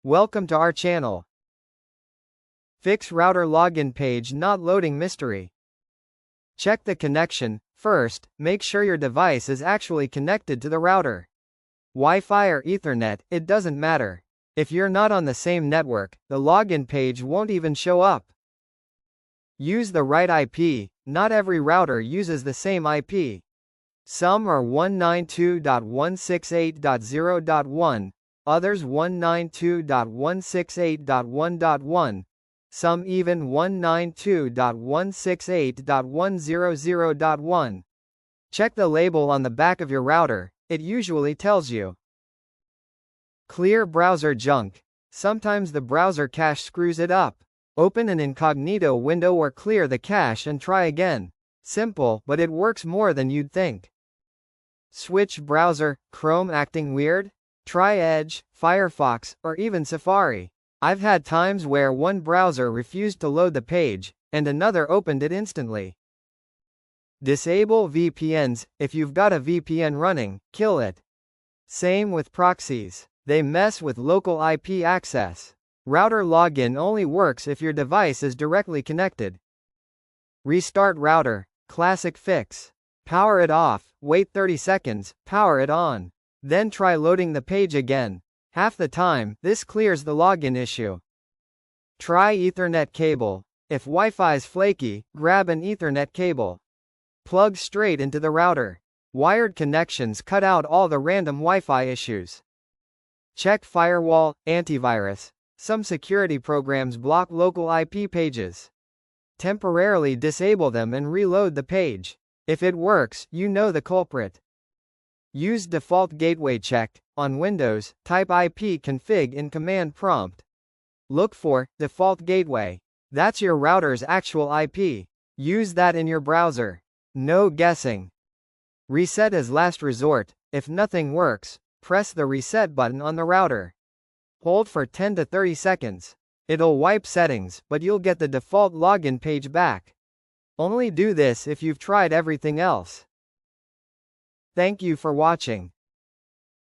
Welcome to our channel. Fix router login page not loading mystery. Check the connection. First, make sure your device is actually connected to the router. Wi-Fi or Ethernet, it doesn't matter. If you're not on the same network, the login page won't even show up. Use the right IP. Not every router uses the same IP. Some are 192.168.0.1, others 192.168.1.1, some even 192.168.100.1. Check the label on the back of your router, it usually tells you. Clear browser junk. Sometimes the browser cache screws it up. Open an incognito window or clear the cache and try again. Simple, but it works more than you'd think. Switch browser. Chrome acting weird? Try Edge, Firefox, or even Safari. I've had times where one browser refused to load the page, and another opened it instantly. Disable VPNs. If you've got a VPN running, kill it. Same with proxies. They mess with local IP access. Router login only works if your device is directly connected. Restart router. Classic fix. Power it off, wait 30 seconds, power it on. Then try loading the page again. Half the time, this clears the login issue. Try Ethernet cable. If Wi-Fi's flaky, grab an Ethernet cable. Plug straight into the router. Wired connections cut out all the random Wi-Fi issues. Check firewall, antivirus. Some security programs block local IP pages. Temporarily disable them and reload the page. If it works, you know the culprit. Use default gateway check. On Windows, type ipconfig in command prompt. Look for default gateway. That's your router's actual IP. Use that in your browser. No guessing. Reset as last resort. If nothing works, press the reset button on the router. Hold for 10 to 30 seconds. It'll wipe settings, but you'll get the default login page back. Only do this if you've tried everything else. Thank you for watching.